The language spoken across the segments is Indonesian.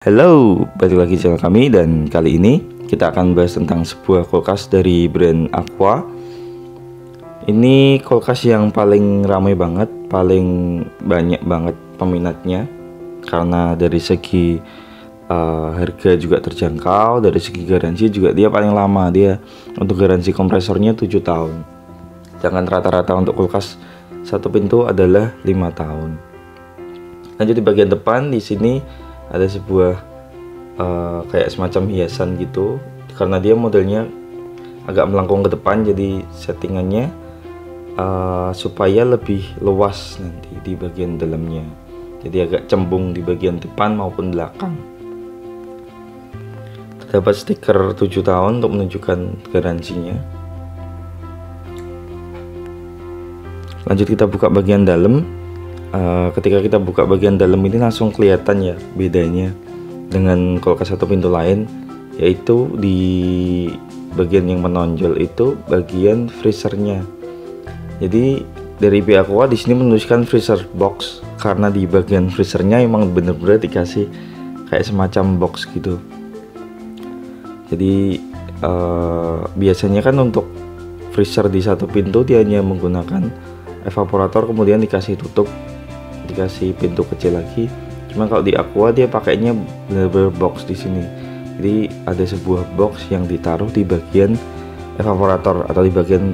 Halo, balik lagi channel kami dan kali ini kita akan bahas tentang sebuah kulkas dari brand Aqua. Ini kulkas yang paling ramai banget, paling banyak banget peminatnya karena dari segi harga juga terjangkau, dari segi garansi juga dia paling lama. Dia untuk garansi kompresornya 7 tahun. Sedangkan rata-rata untuk kulkas satu pintu adalah 5 tahun. Lanjut di bagian depan, di sini ada sebuah kayak semacam hiasan gitu, karena dia modelnya agak melengkung ke depan, jadi settingannya supaya lebih luas nanti di bagian dalamnya, jadi agak cembung di bagian depan maupun belakang. Terdapat stiker 7 tahun untuk menunjukkan garansinya. Lanjut kita buka bagian dalam. Ketika kita buka bagian dalam ini langsung kelihatan ya bedanya dengan kulkas satu pintu lain, yaitu di bagian yang menonjol itu bagian freezernya. Jadi dari pihak Aqua di sini menuliskan freezer box karena di bagian freezernya emang bener-bener dikasih kayak semacam box gitu. Jadi biasanya kan untuk freezer di satu pintu dia hanya menggunakan evaporator kemudian dikasih tutup, dikasih pintu kecil lagi. Cuma kalau di Aqua dia pakainya bener-bener box di sini. Jadi ada sebuah box yang ditaruh di bagian evaporator atau di bagian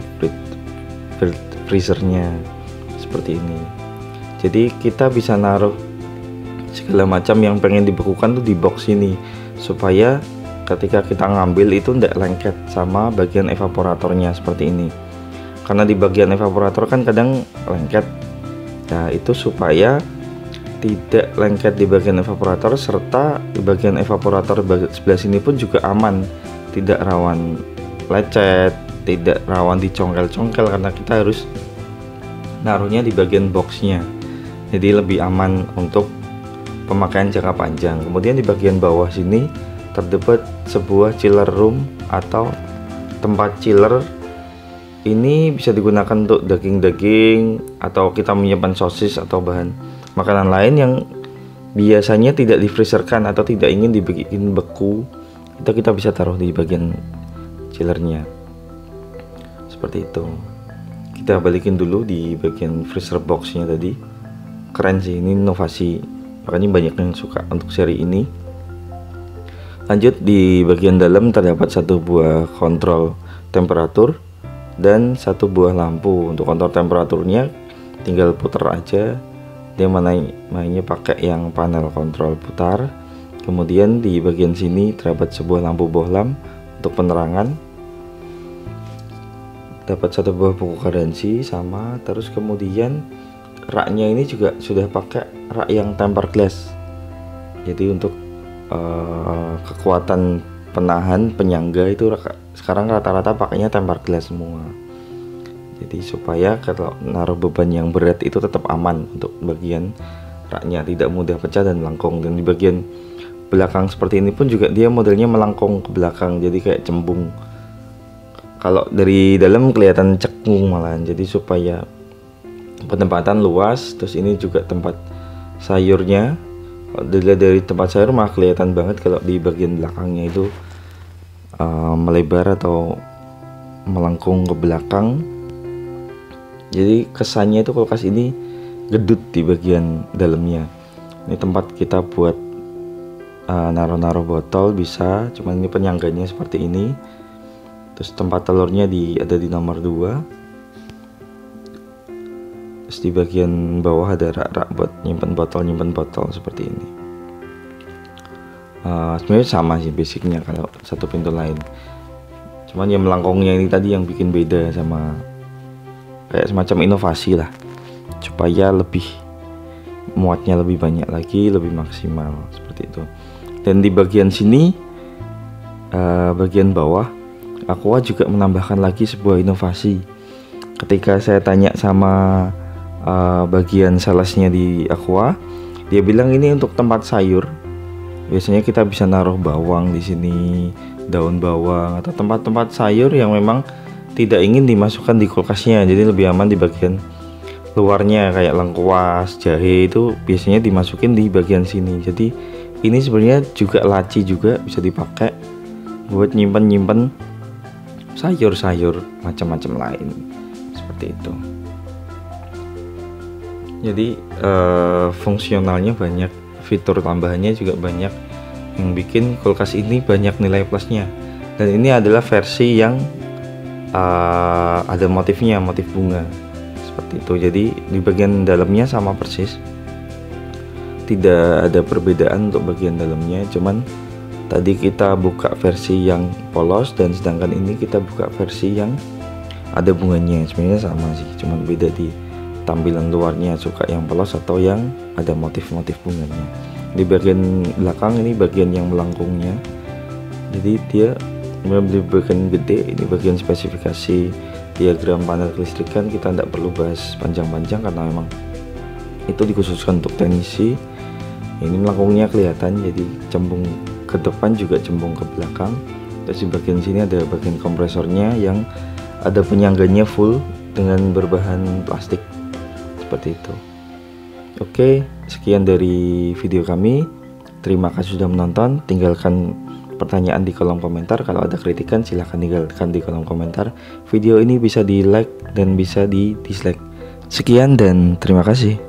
freezernya seperti ini. Jadi kita bisa naruh segala macam yang pengen dibekukan tuh di box ini, supaya ketika kita ngambil itu tidak lengket sama bagian evaporatornya seperti ini. Karena di bagian evaporator kan kadang lengket. Nah, itu supaya tidak lengket di bagian evaporator, serta di bagian evaporator sebelah sini pun juga aman, tidak rawan lecet, tidak rawan dicongkel-congkel karena kita harus naruhnya di bagian boxnya. Jadi lebih aman untuk pemakaian jangka panjang. Kemudian di bagian bawah sini terdapat sebuah chiller room atau tempat chiller. Ini bisa digunakan untuk daging-daging atau kita menyimpan sosis atau bahan makanan lain yang biasanya tidak difreezerkan atau tidak ingin dibikin beku. Itu kita bisa taruh di bagian chillernya seperti itu. Kita balikin dulu di bagian freezer boxnya tadi. Keren sih, ini inovasi, makanya banyak yang suka untuk seri ini. Lanjut di bagian dalam terdapat satu buah kontrol temperatur dan satu buah lampu. Untuk kontrol temperaturnya tinggal putar aja, dia mainnya pakai yang panel kontrol putar. Kemudian di bagian sini terdapat sebuah lampu bohlam untuk penerangan, dapat satu buah buku garansi sama. Terus kemudian raknya ini juga sudah pakai rak yang tempered glass, jadi untuk kekuatan penahan penyangga itu sekarang rata-rata pakainya tempered glass semua. Jadi supaya kalau naruh beban yang berat itu tetap aman untuk bagian raknya, tidak mudah pecah dan melengkung. Dan di bagian belakang seperti ini pun juga dia modelnya melengkung ke belakang, jadi kayak cembung. Kalau dari dalam kelihatan cekung malahan. Jadi supaya penempatan luas. Terus ini juga tempat sayurnya. Kalau dilihat dari tempat sayur mah kelihatan banget kalau di bagian belakangnya itu melebar atau melengkung ke belakang. Jadi kesannya itu kulkas ini gedut di bagian dalamnya. Ini tempat kita buat naruh-naruh botol bisa, cuman ini penyangganya seperti ini. Terus tempat telurnya ada di nomor 2. Terus di bagian bawah ada rak-rak buat nyimpen botol seperti ini. Sebenarnya sama sih basicnya kalau satu pintu lain, cuman yang melengkungnya ini tadi yang bikin beda, sama kayak semacam inovasi lah, supaya lebih muatnya lebih banyak lagi, lebih maksimal seperti itu. Dan di bagian sini bagian bawah Aqua juga menambahkan lagi sebuah inovasi. Ketika saya tanya sama bagian salesnya di Aqua, dia bilang ini untuk tempat sayur. Biasanya kita bisa naruh bawang di sini, daun bawang atau tempat-tempat sayur yang memang tidak ingin dimasukkan di kulkasnya, jadi lebih aman di bagian luarnya. Kayak lengkuas, jahe itu biasanya dimasukin di bagian sini. Jadi ini sebenarnya juga laci juga, bisa dipakai buat nyimpen sayur-sayur macam-macam lain seperti itu. Jadi fungsionalnya banyak, fitur tambahannya juga banyak, yang bikin kulkas ini banyak nilai plusnya. Dan ini adalah versi yang ada motifnya, motif bunga seperti itu. Jadi di bagian dalamnya sama persis, tidak ada perbedaan untuk bagian dalamnya, cuman tadi kita buka versi yang polos dan sedangkan ini kita buka versi yang ada bunganya. Sebenarnya sama sih, cuman beda di tampilan luarnya, suka yang polos atau yang ada motif-motif bunganya. Di bagian belakang ini bagian yang melengkungnya, jadi dia di bagian gede. Ini bagian spesifikasi diagram panel kelistrikan, kita tidak perlu bahas panjang-panjang karena memang itu dikhususkan untuk teknisi. Ini melengkungnya kelihatan, jadi cembung ke depan juga cembung ke belakang. Terus di bagian sini ada bagian kompresornya yang ada penyangganya full dengan berbahan plastik seperti itu. Oke, sekian dari video kami. Terima kasih sudah menonton. Tinggalkan pertanyaan di kolom komentar. Kalau ada kritikan silahkan tinggalkan di kolom komentar. Video ini bisa di like dan bisa di dislike. Sekian dan terima kasih.